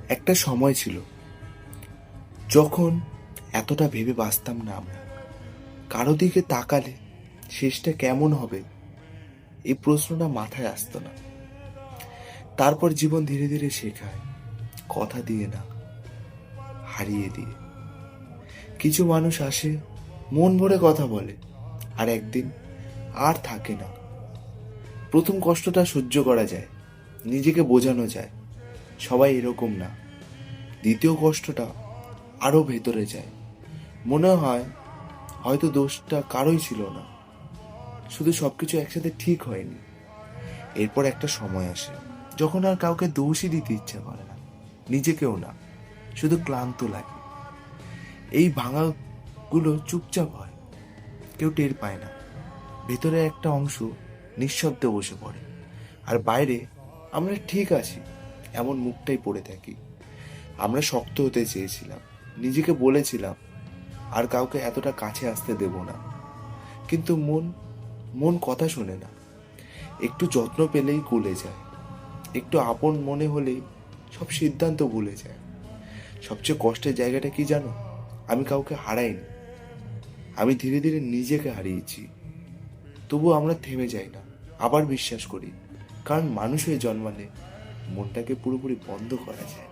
একটা সময় ছিল যখন এতটা ভেবে বাঁচতাম না আমরা। কারো দিকে তাকালে শেষটা কেমন হবে এই প্রশ্নটা মাথায় আসতো না। তারপর জীবন ধীরে ধীরে শেখায়, কথা দিয়ে না, হারিয়ে দিয়ে। কিছু মানুষ আসে, মন ভরে কথা বলে, আর একদিন আর থাকে না। প্রথম কষ্টটা সহ্য করা যায়, নিজেকে বোঝানো যায় সবাই এরকম না। দ্বিতীয় কষ্টটা আরো ভেতরে যায়, মনে হয় হয়তো দোষটা কারোই ছিল না, শুধু সবকিছু একসাথে ঠিক হয়নি। এরপর একটা সময় আসে যখন আর কাউকে দোষই দিতে ইচ্ছা করে না, নিজেকেও না, শুধু ক্লান্ত লাগে। এই ভাঙাগুলো চুপচাপ হয়, কেউ টের পায় না। ভেতরে একটা অংশ নিঃশব্দে বসে পড়ে, আর বাইরে আমরা ঠিক আছি এমন মুখটাই পড়ে থাকি। আমরা শক্ত হতে চেয়েছিলাম, নিজেকে বলেছিলাম আর কাউকে এতটা কাছে আসতে দেব না, কিন্তু মন মন কথা শোনে না। একটু যত্ন পেলেই গলে যায়, একটু আপন মনে হলেই সব সিদ্ধান্ত ভুলে যায়। সবচেয়ে কষ্টের জায়গাটা কি জানো? আমি কাউকে হারাইনি, আমি ধীরে ধীরে নিজেকে হারিয়েছি। তবু আমরা থেমে যাই না, আবার বিশ্বাস করি, কারণ মানুষ হয়ে জন্মালে মনটাকে পুরোপুরি বন্ধ করা যায়।